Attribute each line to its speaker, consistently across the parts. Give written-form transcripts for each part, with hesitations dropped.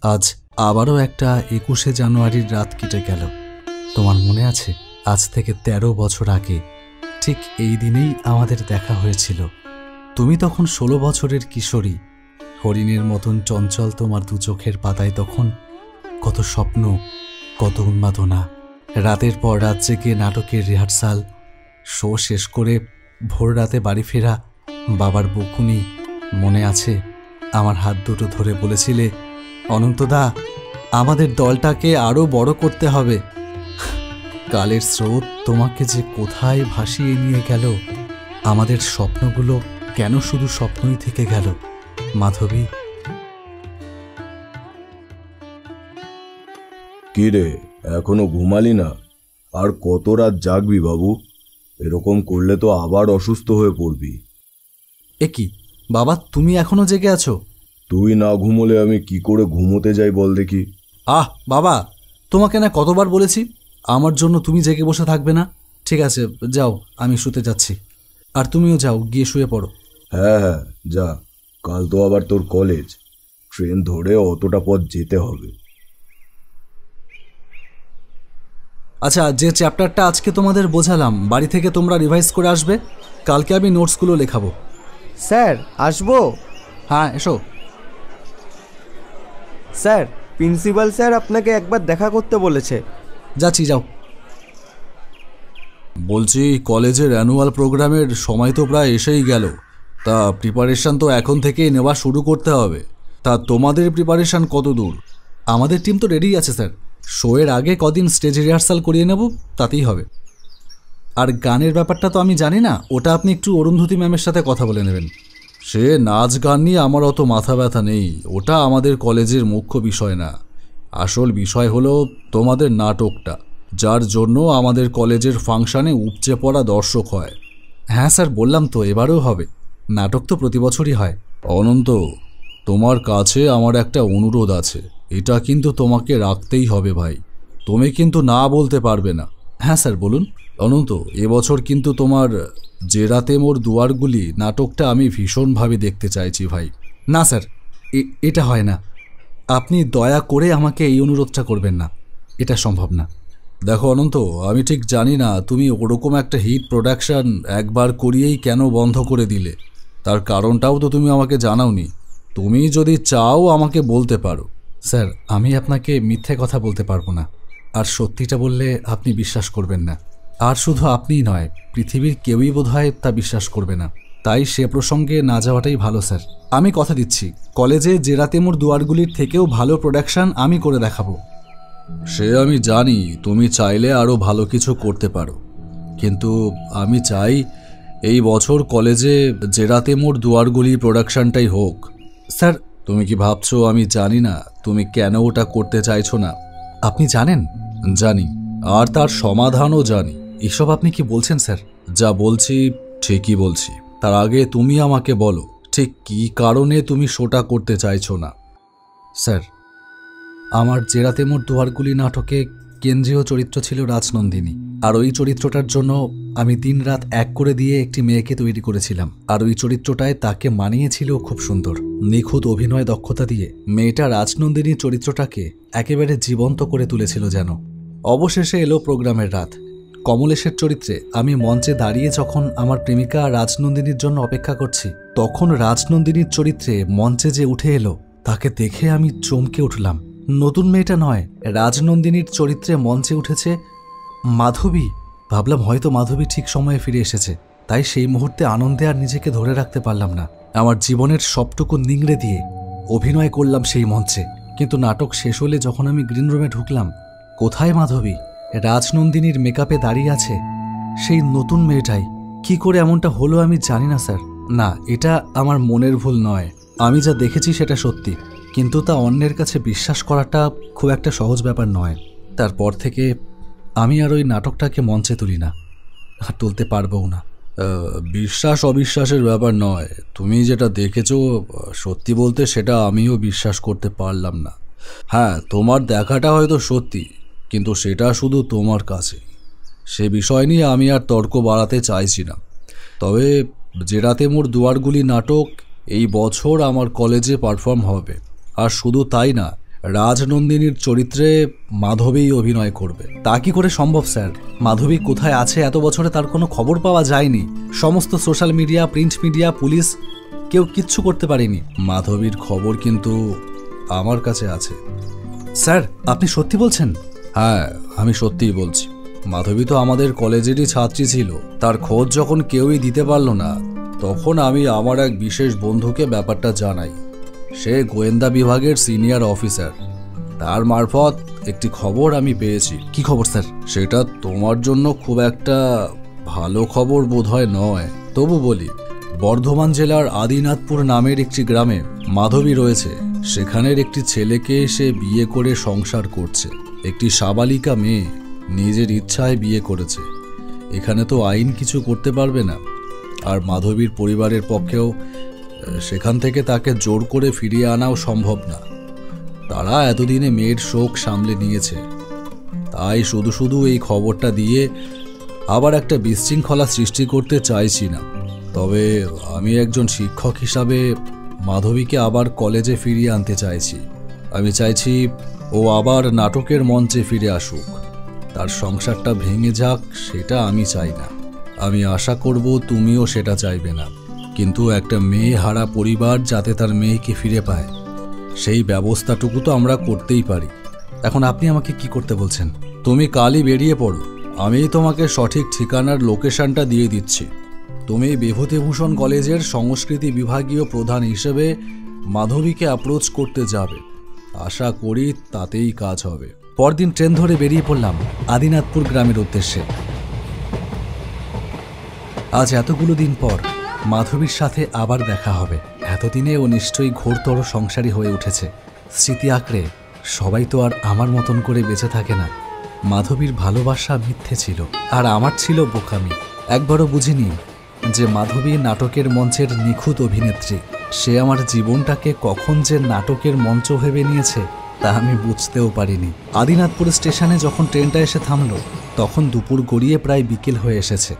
Speaker 1: আজ আবারও একটা 21শে জানুয়ারির রাত কেটে গেল। তোমার মনে আছে আজ থেকে 13 বছর আগে ঠিক এই দিনেই আমাদের দেখা হয়েছিল। তুমি তখন 16 বছরের কিশোরী, হরিণের মতন চঞ্চল। তোমার দু চোখের পাতায় তখন কত স্বপ্ন, কত উন্মাদনা। রাতের পর রাত জেগে নাটকের রিহার্সাল, শো শেষ করে ভোর রাতে বাড়ি ফেরা, বাবার বকুনি মনে আছে? আমার হাত দুটো ধরে বলেছিলে, অনন্তদা আমাদের দলটাকে আরও বড় করতে হবে। কালের স্রোত তোমাকে যে কোথায় ভাসিয়ে নিয়ে গেল। আমাদের স্বপ্নগুলো কেন শুধু স্বপ্নই থেকে গেল মাধবী?
Speaker 2: কি রে, এখনো ঘুমালি না? আর কত রাত জাগবি বাবু? এরকম করলে তো আবার অসুস্থ হয়ে পড়বি।
Speaker 1: এ কি বাবা, তুমি এখনো জেগে আছো?
Speaker 2: তুই না ঘুমোলে আমি কি করে ঘুমোতে যাই বল দেখি?
Speaker 1: বাবা, তোমাকে না কতবার বলেছি আমার জন্য তুমি জেগে বসে থাকবে না। ঠিক আছে যাও, আমি শুতে যাচ্ছি। আর তুমিও যাও, গিয়ে শুয়ে পড়ো।
Speaker 2: হ্যাঁ হ্যাঁ যা, কাল তো আবার তোর কলেজ, ট্রেন ধরে অতটা পথ যেতে হবে।
Speaker 1: আচ্ছা, যে চ্যাপ্টারটা আজকে তোমাদের বোঝালাম বাড়ি থেকে তোমরা রিভাইজ করে আসবে। কালকে আমি নোটসগুলো লেখাবো।
Speaker 3: স্যার আসবো?
Speaker 1: হ্যাঁ এসো।
Speaker 3: স্যার, প্রিন্সিপাল স্যার আপনাকে একবার দেখা করতে বলেছে।
Speaker 1: যাচ্ছি, যাও। বলছি, কলেজের অ্যানুয়াল প্রোগ্রামের সময় তো প্রায় এসেই গেল। তা প্রিপারেশান তো এখন থেকেই নেওয়া শুরু করতে হবে। তা তোমাদের প্রিপারেশান কত দূর? আমাদের টিম তো রেডি আছে স্যার। শোয়ের আগে কদিন স্টেজ রিহার্সাল করিয়ে নেব, তাতেই হবে। আর গানের ব্যাপারটা তো আমি জানি না, ওটা আপনি একটু অরুন্ধতী ম্যামের সাথে কথা বলে নেবেন। সে নাচ গান নিয়ে আমার অত মাথা ব্যথা নেই, ওটা আমাদের কলেজের মুখ্য বিষয় না। আসল বিষয় হলো তোমাদের নাটকটা, যার জন্য আমাদের কলেজের ফাংশানে উপচে পড়া দর্শক হয়। হ্যাঁ স্যার, বললাম তো এবারেও হবে। নাটক তো প্রতি বছরই হয়। অনন্ত, তোমার কাছে আমার একটা অনুরোধ আছে, এটা কিন্তু তোমাকে রাখতেই হবে ভাই। তুমি কিন্তু না বলতে পারবে না। হ্যাঁ স্যার বলুন। অনন্ত, এবছর কিন্তু তোমার যে রাতে মোর দুয়ারগুলি নাটকটা আমি ভীষণভাবে দেখতে চাইছি ভাই। না স্যার, এটা হয় না। আপনি দয়া করে আমাকে এই অনুরোধটা করবেন না, এটা সম্ভব না। দেখো অনন্ত, আমি ঠিক জানি না তুমি ওরকম একটা হিট প্রোডাকশান একবার করিয়েই কেন বন্ধ করে দিলে। তার কারণটাও তো তুমি আমাকে জানাওনি। তুমি যদি চাও আমাকে বলতে পারো। স্যার, আমি আপনাকে মিথ্যে কথা বলতে পারবো না। আর সত্যিটা বললে আপনি বিশ্বাস করবেন না। আর শুধু আপনিই নয়, পৃথিবীর কেউই বোধহয় তা বিশ্বাস করবে না। তাই সে প্রসঙ্গে না যাওয়াটাই ভালো স্যার। আমি কথা দিচ্ছি, কলেজে জেরাতেমুর দুয়ারগুলির থেকেও ভালো প্রোডাকশান আমি করে দেখাবো। সে আমি জানি তুমি চাইলে আরও ভালো কিছু করতে পারো, কিন্তু আমি চাই এই বছর কলেজে জেরাতেমুর দুয়ারগুলি প্রোডাকশানটাই হোক। স্যার, তুমি কি ভাবছো আমি জানি না তুমি কেন ওটা করতে চাইছো না? আপনি জানেন? জানি, আর তার সমাধানও জানি। এসব আপনি কি বলছেন স্যার? যা বলছি ঠিকই বলছি। তার আগে তুমি আমাকে বলো, ঠিক কী কারণে তুমি শোটা করতে চাইছো না? স্যার, আমার জেরাতেমুর দুয়ারগুলি নাটকে কেন্দ্রীয় চরিত্র ছিল রাজনন্দিনী। আর ওই চরিত্রটার জন্য আমি দিনরাত এক করে দিয়ে একটি মেয়েকে তৈরি করেছিলাম। আর ওই চরিত্রটায় তাকে মানিয়েছিল খুব সুন্দর, নিখুঁত অভিনয় দক্ষতা দিয়ে মেয়েটা রাজনন্দিনীর চরিত্রটাকে একেবারে জীবন্ত করে তুলেছিল যেন। অবশেষে এলো প্রোগ্রামের রাত। কমলেশের চরিত্রে আমি মঞ্চে দাঁড়িয়ে যখন আমার প্রেমিকা রাজনন্দিনীর জন্য অপেক্ষা করছি, তখন রাজনন্দিনীর চরিত্রে মঞ্চে যে উঠে এলো তাকে দেখে আমি চমকে উঠলাম। নতুন মেয়েটা নয়, রাজনন্দিনীর চরিত্রে মঞ্চে উঠেছে মাধবী। ভাবলাম হয়তো মাধবী ঠিক সময়ে ফিরে এসেছে। তাই সেই মুহূর্তে আনন্দে আর নিজেকে ধরে রাখতে পারলাম না। আমার জীবনের সবটুকু নিংড়ে দিয়ে অভিনয় করলাম সেই মঞ্চে। কিন্তু নাটক শেষ হলে যখন আমি গ্রিন রুমে ঢুকলাম, কোথায় মাধবী? রাজনন্দিনীর মেকআপে দাঁড়িয়ে আছে সেই নতুন মেয়েটাই। কি করে এমনটা হলো আমি জানি না স্যার। না, এটা আমার মনের ভুল নয়। আমি যা দেখেছি সেটা সত্যি, কিন্তু তা অন্যের কাছে বিশ্বাস করাটা খুব একটা সহজ ব্যাপার নয়। তারপর থেকে আমি আর ওই নাটকটাকে মঞ্চে তুলি না, আর তুলতে পারবও না। বিশ্বাস অবিশ্বাসের ব্যাপার নয়, তুমি যেটা দেখেছো সত্যি বলতে সেটা আমিও বিশ্বাস করতে পারলাম না। হ্যাঁ, তোমার দেখাটা হয়তো সত্যি, কিন্তু সেটা শুধু তোমার কাছে। সে বিষয় নিয়ে আমি আর তর্ক বাড়াতে চাইছি না। তবে জেরাতেমুর দুয়ারগুলি নাটক এই বছর আমার কলেজে পারফর্ম হবে। আর শুধু তাই না, রাজনন্দিনীর চরিত্রে মাধবী অভিনয় করবে। তা কি করে সম্ভব স্যার? মাধবী কোথায় আছে এত বছরে তার কোনো খবর পাওয়া যায়নি। সমস্ত social media, print media, police কেউ কিচ্ছু করতে পারেনি। মাধবীর খবর কিন্তু আমার কাছে আছে। স্যার, আপনি সত্যি বলছেন? হ্যাঁ, আমি সত্যিই বলছি। মাধবী তো আমাদের কলেজেরই ছাত্রী ছিল। তার খোঁজ যখন কেউই দিতে পারল না, তখন আমি আমার এক বিশেষ বন্ধুকে ব্যাপারটা জানাই। সে গোয়েন্দা বিভাগের সিনিয়র অফিসার। তার মারফত একটি খবর আমি পেয়েছি। কি খবর স্যার? সেটা তোমার জন্য খুব একটা ভালো খবর বোধহয় নয়, তবু বলি। বর্ধমান জেলার আদিনাথপুর নামের একটি গ্রামে মাধবী রয়েছে। সেখানের একটি ছেলেকে সে বিয়ে করে সংসার করছে। একটি সাবালিকা মেয়ে নিজের ইচ্ছায় বিয়ে করেছে। এখানে তো আইন কিছু করতে পারবে না। আর মাধবীর পরিবারের পক্ষেও সেখান থেকে তাকে জোর করে ফিরিয়ে আনাও সম্ভব না। তারা এতদিনে মেয়ের শোক সামলে নিয়েছে। তাই শুধু শুধু এই খবরটা দিয়ে আবার একটা বিশৃঙ্খলা সৃষ্টি করতে চাইছি না। তবে আমি একজন শিক্ষক হিসাবে মাধবীকে আবার কলেজে ফিরিয়ে আনতে চাইছি। আমি চাইছি ও আবার নাটকের মঞ্চে ফিরে আসুক। তার সংসারটা ভেঙে যাক, সেটা আমি চাই না। আমি আশা করব তুমিও সেটা চাইবে না। কিন্তু একটা মেয়ে হারা পরিবার যাতে তার মেয়েকে ফিরে পায়, সেই ব্যবস্থাটুকু তো আমরা করতেই পারি। এখন আপনি আমাকে কি করতে বলছেন? তুমি কালই বেরিয়ে পড়ো। আমি তোমাকে সঠিক ঠিকানার লোকেশনটা দিয়ে দিচ্ছি। তুমি বিভূতিভূষণ কলেজের সংস্কৃতি বিভাগীয় প্রধান হিসেবে মাধবীকে অ্যাপ্রোচ করতে যাবে। আশা করি তাতেই কাজ হবে। পরদিন ট্রেন ধরে বেরিয়ে পড়লাম আদিনাথপুর গ্রামের উদ্দেশ্যে। আজ এতগুলো দিন পর মাধবীর সাথে আবার দেখা হবে। এতদিনে ও নিশ্চয়ই ঘোরতর সংসারী হয়ে উঠেছে। স্মৃতি আঁকড়ে সবাই তো আর আমার মতন করে বেঁচে থাকে না। মাধবীর ভালোবাসা মিথ্যে ছিল, আর আমার ছিল বোকামি। একবারও বুঝিনি যে মাধবী নাটকের মঞ্চের নিখুঁত অভিনেত্রী। সে আমার জীবনটাকে কখন যে নাটকের মঞ্চ ভেবে নিয়েছে তা আমি বুঝতেও পারিনি। আদিনাথপুর স্টেশনে যখন ট্রেনটা এসে থামল, তখন দুপুর গড়িয়ে প্রায় বিকেল হয়ে এসেছে।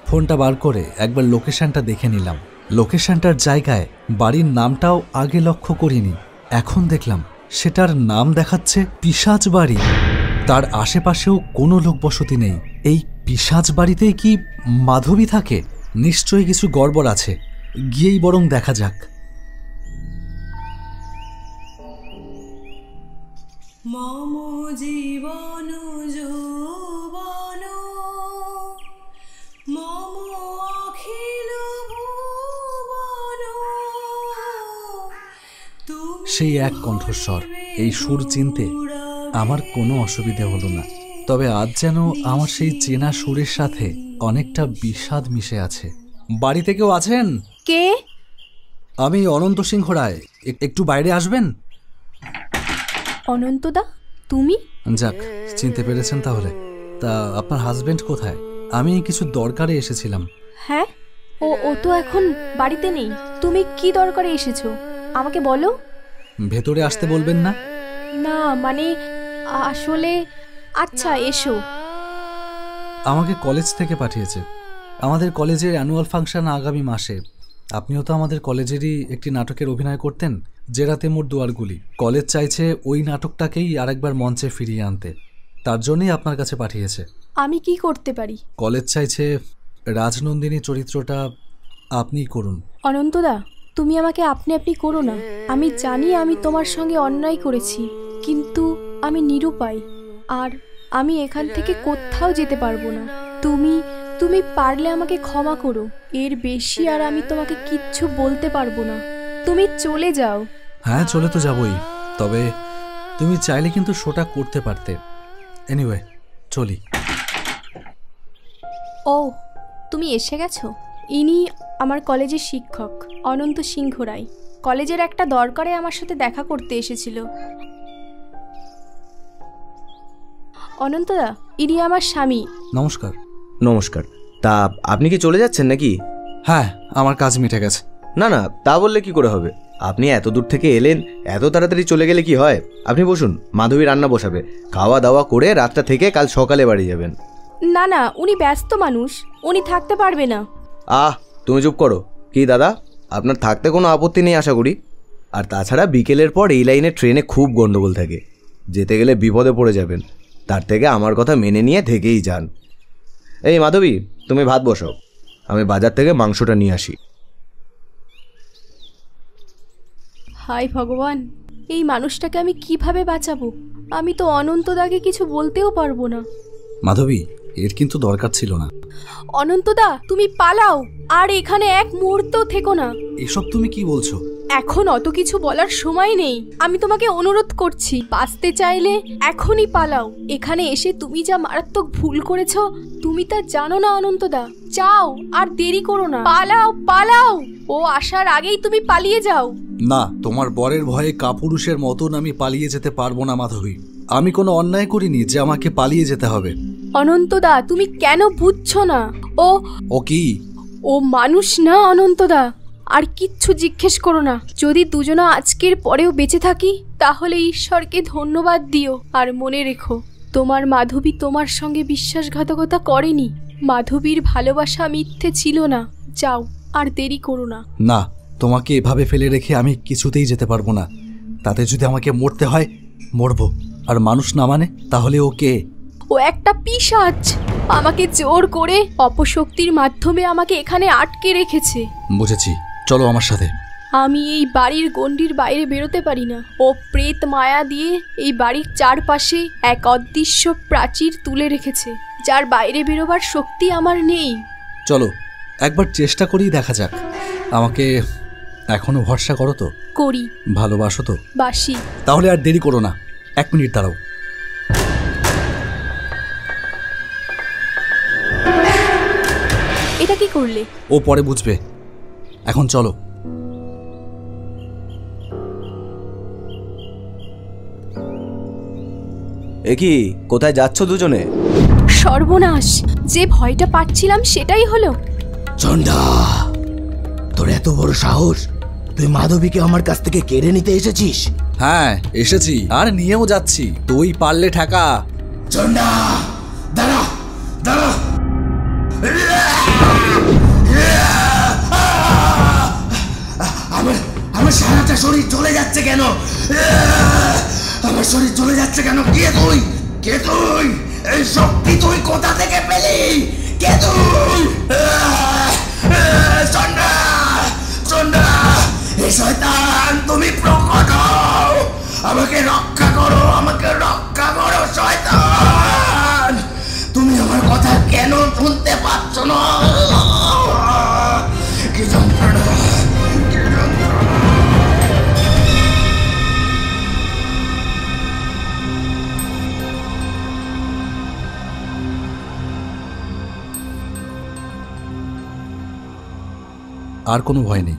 Speaker 1: ফোনটা বার করে একবার লোকেশনটা দেখে নিলাম। লোকেশনটার জায়গায় বাড়ির নামটাও আগে লক্ষ্য করিনি। এখন দেখলাম সেটার নাম দেখাচ্ছে পিশাচ বাড়ি। তার আশেপাশেও কোনো লোকবসতি নেই। এই পিশাচ বাড়িতেই কি মাধবী থাকে? নিশ্চয়ই কিছু গড়বড় আছে, গিয়েই বরং দেখা যাক।
Speaker 4: মম জীবন যৌবন মম অখিল ভুবন।
Speaker 1: সেই এক কণ্ঠস্বর। এই সুর চিনতে আমার কোনো অসুবিধে হলো না। তবে আজ যেন আমার সেই চেনা সুরের সাথে অনেকটা বিষাদ মিশে আছে। বাড়িতে কেউ আছেন?
Speaker 5: কে?
Speaker 1: আমি অনন্ত সিংহ রায়। একটু বাইরে আসবেন?
Speaker 5: অনন্তদা, তুমি?
Speaker 1: যাক, চিনতে পেরেছেন তাহলে। তা আপনার হাজবেন্ড কোথায়? আমি কিছু দরকারে এসেছিলাম।
Speaker 5: হ্যাঁ, ও তো এখন বাড়িতে নেই। তুমি কি দরকারে এসেছো আমাকে বলো।
Speaker 1: ভেতরে আসতে বলবেন না?
Speaker 5: না মানে আসলে, আচ্ছা এসো।
Speaker 1: আমাকে কলেজ থেকে পাঠিয়েছে। আমাদের কলেজের অ্যানুয়াল ফাংশন আগামী মাসে। আপনিও তো আমাদের কলেজেরই একটি নাটকের অভিনয় করতেন, যে রাতে মোর দুয়ারগুলি। কলেজ চাইছে ওই নাটকটাকেই আরেকবার মঞ্চে ফিরিয়ে আনতে। তার জন্যই আপনার কাছে পাঠিয়েছে।
Speaker 5: আমি কি করতে পারি?
Speaker 1: কলেজ চাইছে রাজনন্দিনী চরিত্রটা আপনিই করুন।
Speaker 5: অনন্তদা, তুমি আমাকে আপনি আপনি করো না। আমি জানি আমি তোমার সঙ্গে অন্যায় করেছি, কিন্তু আমি নিরুপায়। আর আমি এখান থেকে কোথাও যেতে পারবো না। তুমি পারলে আমাকে ক্ষমা করো। এর বেশি আর আমি তোমাকে কিচ্ছু বলতে পারবো না। তুমি চলে যাও।
Speaker 1: হ্যাঁ, চলে তো যাবই। তবে তুমি চাইলে কিন্তু শোটা করতে পারতে। এনিওয়ে, চলি।
Speaker 5: ও, তুমি এসে গেছো? ইনি আমার কলেজের শিক্ষক অনন্ত সিংহ রায়। কলেজের একটা দরকারে আমার সাথে দেখা করতে এসেছিল। অনন্তদা, ইনি আমার স্বামী।
Speaker 1: নমস্কার।
Speaker 6: নমস্কার। তা আপনি কি চলে যাচ্ছেন নাকি?
Speaker 1: হ্যাঁ, আমার কাজ মিটে গেছে।
Speaker 6: না না, তা বললে কি করে হবে? আপনি এত দূর থেকে এলেন, এত তাড়াতাড়ি চলে গেলে কি হয়? আপনি বসুন, মাধবী রান্না বসাবে। খাওয়া দাওয়া করে রাতটা থেকে কাল সকালে বাড়ি যাবেন।
Speaker 5: না না, উনি ব্যস্ত মানুষ, উনি থাকতে পারবে না।
Speaker 6: তুমি চুপ করো। কি দাদা, আপনার থাকতে কোনো আপত্তি নেই আশা করি। আর তাছাড়া বিকেলের পর এই লাইনে ট্রেনে খুব গন্ডগোল থাকে, যেতে গেলে বিপদে পড়ে যাবেন। তার থেকে আমার কথা মেনে নিয়ে থেকেই যান। এই মাধবী, তুমি ভাত বসাও, আমি বাজার থেকে মাংসটা নিয়ে আসি।
Speaker 5: হায় ভগবান, এই মানুষটাকে আমি কিভাবে বাঁচাবো? আমি তো অনন্তদাকে কিছু বলতেও পারবো না।
Speaker 1: মাধবী, এর কিন্তু দরকার ছিল না।
Speaker 5: অনন্তদা, তুমি পালাও, আর এখানে এক মুহূর্ত থেকো না।
Speaker 1: এসব তুমি কি বলছো?
Speaker 5: এখন অত কিছু বলার সময় নেই। আমি তোমাকে অনুরোধ করছি, বাঁচতে চাইলে এখনই পালাও। এখানে এসে তুমি যা মারাত্মক ভুল করেছো তুমি তা জানো না অনন্তদা। যাও, আর দেরি করো না, পালাও পালাও। ও আসার আগেই তুমি পালিয়ে যাও।
Speaker 1: না, তোমার বরের ভয়ে কাপুরুষের মতন আমি পালিয়ে যেতে পারবো না মাধবী। আমি কোনো অন্যায় করিনি যে আমাকে পালিয়ে যেতে হবে।
Speaker 5: অনন্তদা, তুমি কেন বুঝছো না?
Speaker 1: ও কি?
Speaker 5: ও মানুষ না অনন্তদা। আর কিচ্ছু জিজ্ঞেস করো না। যদি দুজনা আজকের পরেও বেঁচে থাকি তাহলে ঈশ্বরকে ধন্যবাদ দিও। আর মনে রেখো, তোমার মাধবী তোমার সঙ্গে বিশ্বাসঘাতকতা করেনি। মাধবীর ভালোবাসা মিথ্যে ছিল না। যাও, আর দেরি করো না।
Speaker 1: না, তোমাকে এভাবে ফেলে রেখে আমি কিছুতেই যেতে পারবো না। তাতে যদি আমাকে মরতে হয় মরবো। আর মানুষ না মানে তাহলে ও কে?
Speaker 5: ও একটা পিশাচ। আমাকে জোর করে অপশক্তির মাধ্যমে আমাকে এখানে আটকে রেখেছে।
Speaker 1: বুঝেছি, চলো আমার সাথে।
Speaker 5: আমি এই বাড়ির গণ্ডির বাইরে বেরোতে পারি না। ও প্রেত মায়া দিয়ে এই বাড়ির চারপাশে এক অদৃশ্য প্রাচীর তুলে রেখেছে, যার বাইরে বেরোবার শক্তি আমার নেই।
Speaker 1: চলো একবার চেষ্টা করেই দেখা যাক। আমাকে এখনো ভরসা করো তো?
Speaker 5: করি।
Speaker 1: ভালোবাসো তো?
Speaker 5: বাসি।
Speaker 1: তাহলে আর দেরি করো না, 1 মিনিট দাঁড়াও।
Speaker 5: এটা কি করলে?
Speaker 1: ও পরে বুঝবে, এখন চলো।
Speaker 6: এ কি, কোথায় যাচ্ছ দুজনে?
Speaker 5: সর্বনাশ, যে ভয়টা পাচ্ছিলাম সেটাই হলো।
Speaker 7: চন্ডা, তোর এত বড় সাহস! তুই মাধবীকে আমার কাছ থেকে কেড়ে নিতে এসেছিস?
Speaker 1: হ্যাঁ এসেছি, আর নিয়েও যাচ্ছি। তুই পারলে ঠেকা।
Speaker 7: চন্ডা, দাঁড়া দাঁড়া! আমার সারাটা শরীর চলে যাচ্ছে কেন? আমার শরীর চলে যাচ্ছে কেন? কে তুই? কে তুই? এই শক্তি তুই কোথা থেকে পেলি? কে তুই? চন্ডা, চন্ডা, এই শয়তান, তুমি প্রকট হও! আমাকে রক্ষা করো, আমাকে রক্ষা করো শয়তান! তুমি আমার কথা কেন শুনতে পাচ্ছ না? কি যন্ত্রণা, কি যন্ত্রণা!
Speaker 1: আর কোনো ভয় নেই,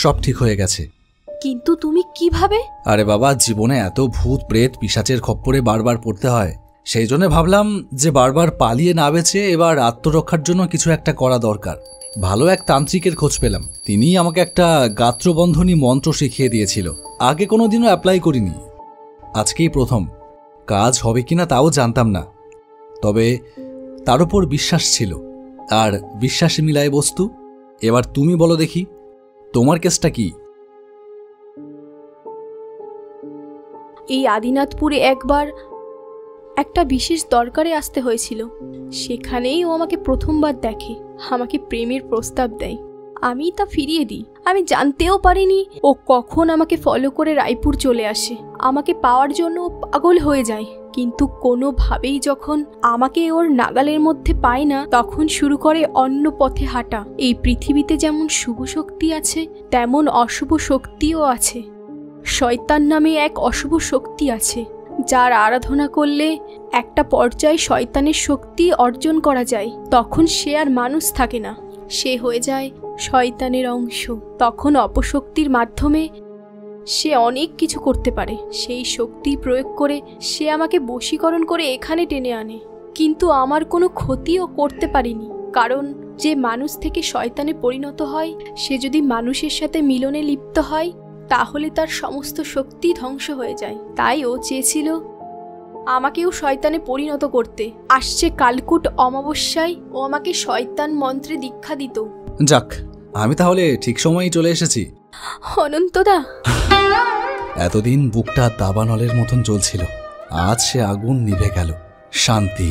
Speaker 1: সব ঠিক হয়ে গেছে।
Speaker 5: কিন্তু তুমি কিভাবে?
Speaker 1: আরে বাবা, জীবনে এত ভূত প্রেত পিশাচের খপ্পরে বারবার পড়তে হয়। সেই জন্য ভাবলাম যে বারবার পালিয়ে না বেঁচে এবার আত্মরক্ষার জন্য কিছু একটা করা দরকার। ভালো এক তান্ত্রিকের খোঁজ পেলাম। তিনিই আমাকে একটা গাত্রবন্ধনী মন্ত্র শিখিয়ে দিয়েছিল। আগে কোনোদিনও অ্যাপ্লাই করিনি, আজকেই প্রথম। কাজ হবে কিনা তাও জানতাম না, তবে তার উপর বিশ্বাস ছিল। আর বিশ্বাসে মিলায় বস্তু। এবার তুমি বলো দেখি, তোমার কেসটা কি?
Speaker 5: এই আদিনাথপুরে একবার একটা বিশেষ দরকারে আসতে হয়েছিল। সেখানেই ও আমাকে প্রথমবার দেখে, আমাকে প্রেমের প্রস্তাব দেয়। আমি তা ফিরিয়ে দিই। আমি জানতেও পারিনি ও কখন আমাকে ফলো করে রায়পুর চলে আসে। আমাকে পাওয়ার জন্য ও পাগল হয়ে যায়। কিন্তু কোনোভাবেই যখন আমাকে ওর নাগালের মধ্যে পায় না, তখন শুরু করে অন্য পথে হাঁটা। এই পৃথিবীতে যেমন শুভ শক্তি আছে, তেমন অশুভ শক্তিও আছে। শয়তান নামে এক অশুভ শক্তি আছে, যার আরাধনা করলে একটা পর্যায়ে শয়তানের শক্তি অর্জন করা যায়। তখন সে আর মানুষ থাকে না, সে হয়ে যায় শয়তানের অংশ। তখন অপশক্তির মাধ্যমে সে অনেক কিছু করতে পারে। সেই শক্তি প্রয়োগ করে সে আমাকে বশীকরণ করে এখানে টেনে আনে। কিন্তু আমার কোনো ক্ষতিও করতে পারিনি, কারণ যে মানুষ থেকে শয়তানে পরিণত হয়, সে যদি মানুষের সাথে মিলনে লিপ্ত হয় তাহলে তার সমস্ত শক্তি ধ্বংস হয়ে যায়। তাই ও চেয়েছিল আমাকেও শয়তানে পরিণত করতে। আসছে কালকুট অমাবস্যায় ও আমাকে শয়তান মন্ত্রে দীক্ষা দিত।
Speaker 1: যাক, আমি তাহলে ঠিক সময়ই চলে এসেছি।
Speaker 5: অনন্তদা,
Speaker 1: এতদিন বুকটা দাবানলের মতন জ্বলছিল, আজ সে আগুন নিভে গেল। শান্তি।